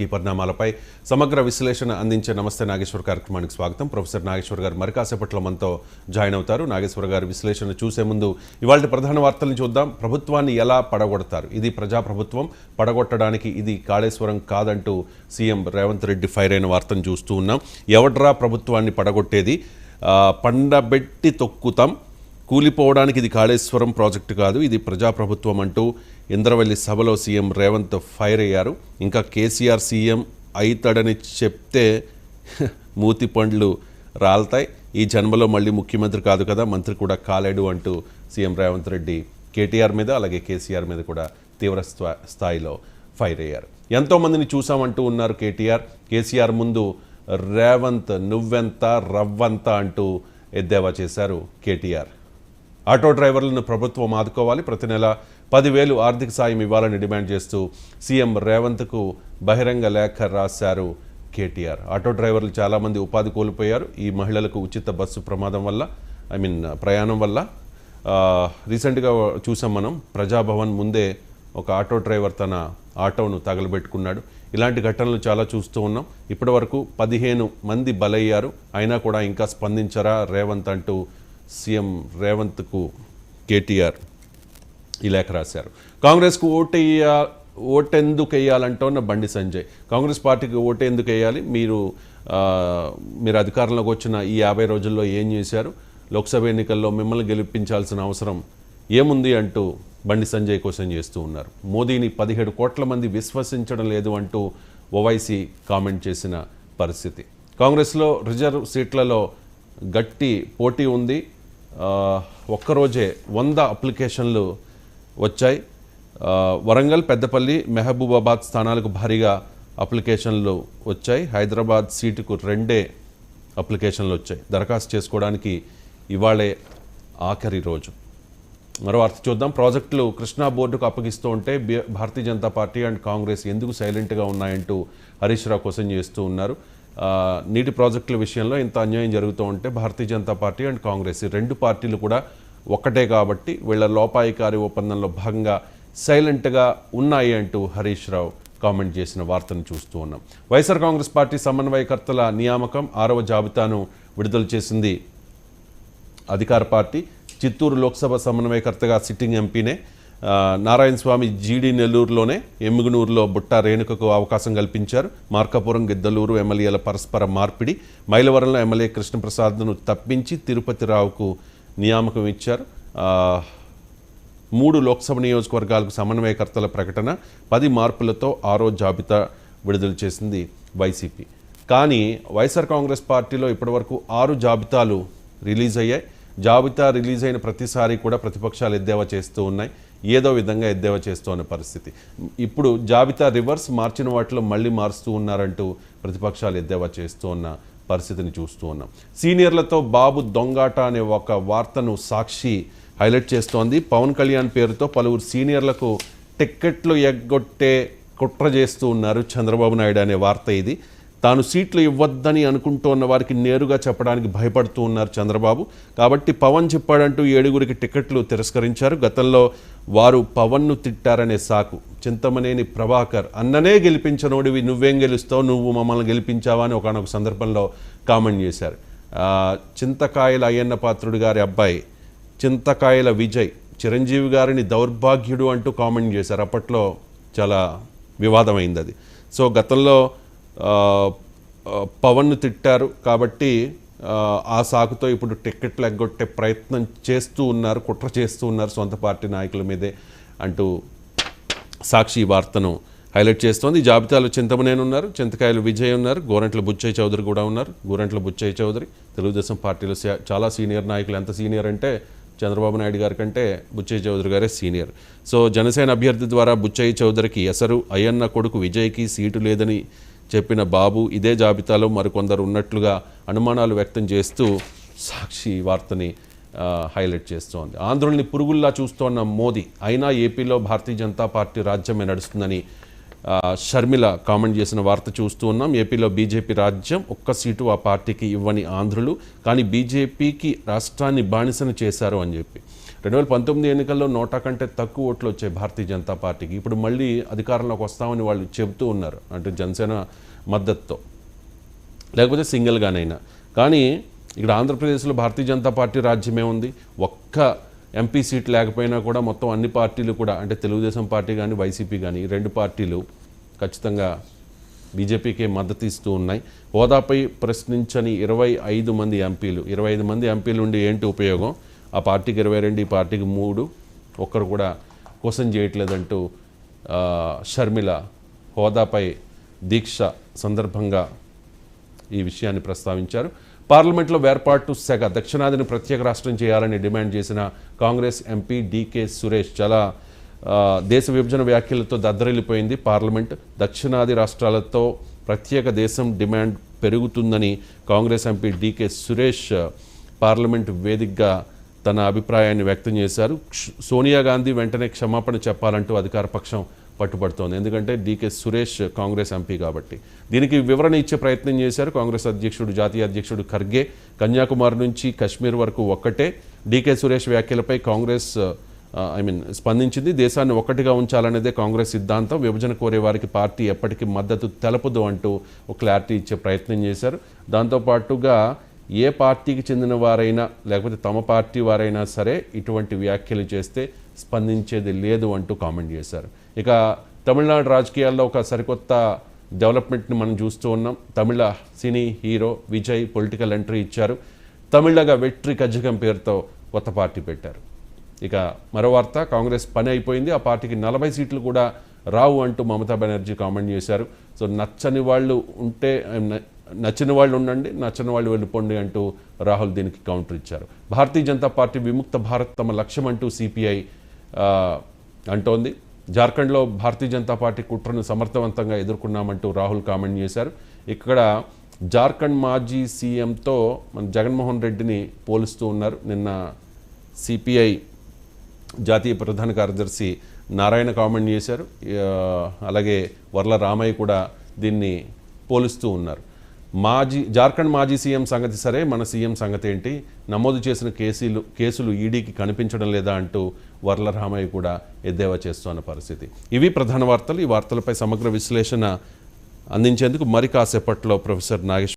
ఈ పరిణామాలపై సమగ్ర విశ్లేషణ అందించే నమస్తే నాగేశ్వర్ కార్యక్రమానికి స్వాగతం. ప్రొఫెసర్ నాగేశ్వర్ గారు మరి కాసేపట్లో మనతో జాయిన్ అవుతారు. నాగేశ్వర్ గారు విశ్లేషణ చూసే ముందు ఇవాళ ప్రధాన వార్తలను చూద్దాం. ప్రభుత్వాన్ని ఎలా పడగొడతారు? ఇది ప్రజాప్రభుత్వం, పడగొట్టడానికి ఇది కాళేశ్వరం కాదంటూ సీఎం రేవంత్ రెడ్డి ఫైర్ అయిన వార్తను చూస్తూ ఉన్నాం. ఎవడ్రా ప్రభుత్వాన్ని పడగొట్టేది? పండబెట్టి తొక్కుతాం, కూలిపోవడానికి ఇది కాళేశ్వరం ప్రాజెక్టు కాదు, ఇది ప్రజాప్రభుత్వం అంటూ ఇంద్రవెల్లి సభలో సీఎం రేవంత్ ఫైర్ అయ్యారు. ఇంకా కేసీఆర్ సీఎం అయితాడని చెప్తే మూతి పండ్లు రాలుతాయి, ఈ జన్మలో మళ్ళీ ముఖ్యమంత్రి కాదు కదా, మంత్రి కూడా కాలేడు అంటూ సీఎం రేవంత్ రెడ్డి కేటీఆర్ మీద అలాగే కేసీఆర్ మీద కూడా తీవ్ర స్థాయిలో ఫైర్ అయ్యారు. ఎంతోమందిని చూసామంటూ ఉన్నారు కేటీఆర్. కేసీఆర్ ముందు రేవంత్ నువ్వెంత రవ్వంత అంటూ ఎద్దేవా చేశారు కేటీఆర్. ఆటో డ్రైవర్లను ప్రభుత్వం ఆదుకోవాలి, ప్రతి నెల 10,000 ఆర్థిక సాయం ఇవ్వాలని డిమాండ్ చేస్తూ సీఎం రేవంత్కు బహిరంగ లేఖ రాశారు కేటీఆర్. ఆటో డ్రైవర్లు చాలామంది ఉపాధి కోల్పోయారు ఈ మహిళలకు ఉచిత బస్సు ప్రయాణం వల్ల. రీసెంట్గా చూసాం మనం, ప్రజాభవన్ ముందే ఒక ఆటో డ్రైవర్ తన ఆటోను తగలబెట్టుకున్నాడు. ఇలాంటి ఘటనలు చాలా చూస్తూ ఉన్నాం. ఇప్పటివరకు 15 మంది బలయ్యారు, అయినా కూడా ఇంకా స్పందించరా రేవంత్ అంటూ సీఎం రేవంత్కు కేటీఆర్ ఈ లేఖ రాశారు. కాంగ్రెస్కు ఓటెందుకు వేయాలంటోన్న బండి సంజయ్. కాంగ్రెస్ పార్టీకి ఓటు ఎందుకు వేయాలి? మీరు అధికారంలోకి వచ్చిన ఈ 50 రోజుల్లో ఏం చేశారు? లోక్సభ ఎన్నికల్లో మిమ్మల్ని గెలిపించాల్సిన అవసరం ఏముంది అంటూ బండి సంజయ్ క్వశ్చన్ చేస్తూ ఉన్నారు. మోదీని 17 కోట్ల మంది విశ్వసించడం లేదు అంటూ ఓవైసీ కామెంట్ చేసిన పరిస్థితి. కాంగ్రెస్లో రిజర్వ్ సీట్లలో గట్టి పోటీ ఉంది. ఒక్కరోజే 100 అప్లికేషన్లు వచ్చాయి. వరంగల్, పెద్దపల్లి, మెహబూబాబాద్ స్థానాలకు భారీగా అప్లికేషన్లు వచ్చాయి. హైదరాబాద్ సీటుకు 2 అప్లికేషన్లు వచ్చాయి. దరఖాస్తు చేసుకోవడానికి ఇవాళే ఆఖరి రోజు. మరో వార్త చూద్దాం. ప్రాజెక్టులు కృష్ణా బోర్డుకు అప్పగిస్తూ ఉంటే భారతీయ జనతా పార్టీ అండ్ కాంగ్రెస్ ఎందుకు సైలెంట్గా ఉన్నాయంటూ హరీష్ రావు క్వశ్చన్ చేస్తూ ఉన్నారు. నీటి ప్రాజెక్టుల విషయంలో ఇంత అన్యాయం జరుగుతూ ఉంటే భారతీయ జనతా పార్టీ అండ్ కాంగ్రెస్ ఈ 2 పార్టీలు కూడా ఒక్కటే కాబట్టి వీళ్ళ లోపాయికారి ఒప్పందంలో భాగంగా సైలెంట్గా ఉన్నాయి అంటూ హరీష్ రావు కామెంట్ చేసిన వార్తను చూస్తూ ఉన్నాం. వైఎస్ఆర్ కాంగ్రెస్ పార్టీ సమన్వయకర్తల నియామకం 6వ జాబితాను విడుదల చేసింది అధికార పార్టీ. చిత్తూరు లోక్సభ సమన్వయకర్తగా సిట్టింగ్ ఎంపీనే నారాయణ స్వామి జీడి నెల్లూరులోనే, ఎమ్మిగనూరులో బుట్టా రేణుకకు అవకాశం కల్పించారు. మార్కాపురం, గిద్దలూరు ఎమ్మెల్యేల పరస్పర మార్పిడి. మైలవరంలో ఎమ్మెల్యే కృష్ణప్రసాద్ను తప్పించి తిరుపతి రావుకు నియామకం ఇచ్చారు. 3 లోక్సభ నియోజకవర్గాలకు సమన్వయకర్తల ప్రకటన. 10 మార్పులతో 6వ జాబితా విడుదల చేసింది వైసీపీ. కానీ వైఎస్ఆర్ కాంగ్రెస్ పార్టీలో ఇప్పటివరకు 6 జాబితాలు రిలీజ్ అయ్యాయి. జాబితా రిలీజ్ అయిన ప్రతిసారి కూడా ప్రతిపక్షాలు ఎద్దేవా చేస్తూ ఉన్నాయి, ఏదో విధంగా ఎద్దేవా చేస్తూ ఉన్న పరిస్థితి. ఇప్పుడు జాబితా రివర్స్, మార్చిన వాటిలో మళ్ళీ మారుస్తూ ఉన్నారంటూ ప్రతిపక్షాలు ఎద్దేవా చేస్తూ ఉన్న పరిస్థితిని చూస్తూ ఉన్నాం. సీనియర్లతో బాబు దొంగాట అనే ఒక వార్తను సాక్షి హైలైట్ చేస్తోంది. పవన్ కళ్యాణ్ పేరుతో పలువురు సీనియర్లకు టిక్కెట్లు ఎగ్గొట్టే కుట్ర చేస్తూ ఉన్నారు చంద్రబాబు నాయుడు అనే వార్త ఇది. తాను సీట్లు ఇవ్వద్దని అనుకుంటూ ఉన్న వారికి నేరుగా చెప్పడానికి భయపడుతూ ఉన్నారు చంద్రబాబు. కాబట్టి పవన్ చెప్పాడంటూ 7గురికి టికెట్లు తిరస్కరించారు. గతంలో వారు పవన్ను తిట్టారనే సాకు చింతమనేని ప్రభాకర్, అన్ననే గెలిపించనోడివి నువ్వేం గెలుస్తావు, నువ్వు మమ్మల్ని గెలిపించావా అని ఒకనొక సందర్భంలో కామెంట్ చేశారు. చింతకాయల అయ్యన్న పాత్రుడు గారి అబ్బాయి చింతకాయల విజయ్ చిరంజీవి గారిని దౌర్భాగ్యుడు అంటూ కామెంట్ చేశారు. అప్పట్లో చాలా వివాదమైంది అది. సో గతంలో పవన్ను తిట్టారు కాబట్టి ఆ సాకుతో ఇప్పుడు టిక్కెట్లు ఎగ్గొట్టే ప్రయత్నం చేస్తూ ఉన్నారు, కుట్ర చేస్తూ ఉన్నారు సొంత పార్టీ నాయకుల మీదే అంటూ సాక్షి వార్తను హైలైట్ చేస్తోంది. ఈ జాబితాలో చింతమనేని ఉన్నారు, చింతకాయలు విజయ్ ఉన్నారు, గోరంట్ల బుచ్చయ్య చౌదరి కూడా ఉన్నారు. గోరంట్ల బుచ్చయ్య చౌదరి తెలుగుదేశం పార్టీలో చాలా సీనియర్ నాయకులు. ఎంత సీనియర్ అంటే చంద్రబాబు నాయుడు గారి కంటే బుచ్చయ్య చౌదరి గారే సీనియర్. సో జనసేన అభ్యర్థి ద్వారా బుచ్చయ్య చౌదరికి ఎసరు, అయ్యన్న కొడుకు విజయ్కి సీటు లేదని చెప్పిన బాబు ఇదే జాబితాలో మరికొందరు ఉన్నట్లుగా అనుమానాలు వ్యక్తం చేస్తూ సాక్షి వార్తని హైలైట్ చేస్తోంది. ఆంధ్రుల్ని పురుగుల్లా చూస్తోన్న మోదీ, అయినా ఏపీలో భారతీయ జనతా పార్టీ రాజ్యమే నడుస్తుందని షర్మిల కామెంట్ చేసిన వార్త చూస్తూ ఉన్నాం. ఏపీలో బీజేపీ రాజ్యం, ఒక్క సీటు ఆ పార్టీకి ఇవ్వని ఆంధ్రులు, కానీ బీజేపీకి రాష్ట్రాన్ని బానిసను చేశారు అని చెప్పి 2019 ఎన్నికల్లో 100 కంటే తక్కువ ఓట్లు వచ్చాయి భారతీయ జనతా పార్టీకి. ఇప్పుడు మళ్ళీ అధికారంలోకి వస్తామని వాళ్ళు చెబుతూ ఉన్నారు, అంటే జనసేన మద్దతుతో, లేకపోతే సింగిల్గానైనా. కానీ ఇక్కడ ఆంధ్రప్రదేశ్లో భారతీయ జనతా పార్టీ రాజ్యమే ఉంది. ఒక్క ఎంపీ సీట్ లేకపోయినా కూడా మొత్తం అన్ని పార్టీలు కూడా, అంటే తెలుగుదేశం పార్టీ కానీ వైసీపీ కానీ, ఈ రెండు పార్టీలు ఖచ్చితంగా బీజేపీకి మద్దతు ఇస్తూ ఉన్నాయి. హోదాపై ప్రశ్నించని 25 మంది ఎంపీలు, 25 మంది ఎంపీలు ఉండి ఏంటి ఉపయోగం? ఆ పార్టీకి 22, ఈ పార్టీకి 3, ఒక్కరు కూడా క్వశ్చన్ చేయట్లేదంటూ షర్మిల హోదాపై దీక్ష సందర్భంగా ఈ విషయాన్ని ప్రస్తావించారు. పార్లమెంట్లో వేర్పాటు సెగ, దక్షిణాదిని ప్రత్యేక రాష్ట్రం చేయాలని డిమాండ్ చేసిన కాంగ్రెస్ ఎంపీ డీకే సురేష్ చాలా దేశ విభజన వ్యాఖ్యలతో దద్దరిల్లిపోయింది పార్లమెంట్. దక్షిణాది రాష్ట్రాలతో ప్రత్యేక దేశం డిమాండ్ పెరుగుతుందని కాంగ్రెస్ ఎంపీ డీకే సురేష్ పార్లమెంట్ వేదికగా తన అభిప్రాయాన్ని వ్యక్తం చేశారు. సోనియా గాంధీ వెంటనే క్షమాపణ చెప్పాలంటూ అధికార పక్షం పట్టుబడుతోంది. ఎందుకంటే డీకే సురేష్ కాంగ్రెస్ ఎంపీ కాబట్టి. దీనికి వివరణ ఇచ్చే ప్రయత్నం చేశారు కాంగ్రెస్ అధ్యక్షుడు, జాతీయ అధ్యక్షుడు ఖర్గే. కన్యాకుమారి నుంచి కశ్మీర్ వరకు ఒక్కటే. డీకే సురేష్ వ్యాఖ్యలపై కాంగ్రెస్ స్పందించింది. దేశాన్ని ఒక్కటిగా ఉంచాలనేదే కాంగ్రెస్ సిద్ధాంతం, విభజన కోరే వారికి పార్టీ ఎప్పటికీ మద్దతు తెలపదు అంటూ ఒక క్లారిటీ ఇచ్చే ప్రయత్నం చేశారు. దాంతోపాటుగా ఏ పార్టీకి చెందిన వారైనా లేకపోతే తమ పార్టీ వారైనా సరే ఇటువంటి వ్యాఖ్యలు చేస్తే స్పందించేది లేదు అంటూ కామెంట్ చేశారు. ఇక తమిళనాడు రాజకీయాల్లో ఒక సరికొత్త డెవలప్మెంట్ని మనం చూస్తూ ఉన్నాం. తమిళ సినీ హీరో విజయ్ పొలిటికల్ ఎంట్రీ ఇచ్చారు. తమిళగా వెట్రి కజ్జగం పేరుతో కొత్త పార్టీ పెట్టారు. ఇక మరో వార్త, కాంగ్రెస్ పని అయిపోయింది, ఆ పార్టీకి 40 సీట్లు కూడా రావు అంటూ మమతా బెనర్జీ కామెంట్ చేశారు. సో నచ్చని వాళ్ళు ఉంటే నచ్చిన వాళ్ళు ఉండండి, నచ్చని వాళ్ళు వెళ్ళిపోండి అంటూ రాహుల్ దీనికి కౌంటర్ ఇచ్చారు. భారతీయ జనతా పార్టీ విముక్త భారత్ తమ లక్ష్యం అంటూ సిపిఐ అంటోంది. జార్ఖండ్లో భారతీయ జనతా పార్టీ కుట్రను సమర్థవంతంగా ఎదుర్కొన్నామంటూ రాహుల్ కామెంట్ చేశారు. ఇక్కడ జార్ఖండ్ మాజీ సీఎంతో మన జగన్మోహన్ రెడ్డిని పోలుస్తూ ఉన్నారు. నిన్న సిపిఐ జాతీయ ప్రధాన కార్యదర్శి నారాయణ కామెంట్ చేశారు. అలాగే వర్ల రామయ్య కూడా దీన్ని పోలుస్తూ ఉన్నారు. జార్ఖండ్ మాజీ సీఎం సంగతి సరే, మన సీఎం సంగతి ఏంటి? నమోదు చేసిన కేసులు ఈడీకి కనిపించడం లేదా అంటూ వర్ల రామయ్య కూడా ఎద్దేవా చేస్తున్న పరిస్థితి. ఇవి ప్రధాన వార్తలు. ఈ వార్తలపై సమగ్ర విశ్లేషణ అందించేందుకు మరి కాసేపట్లో ప్రొఫెసర్ నాగేశ్వర్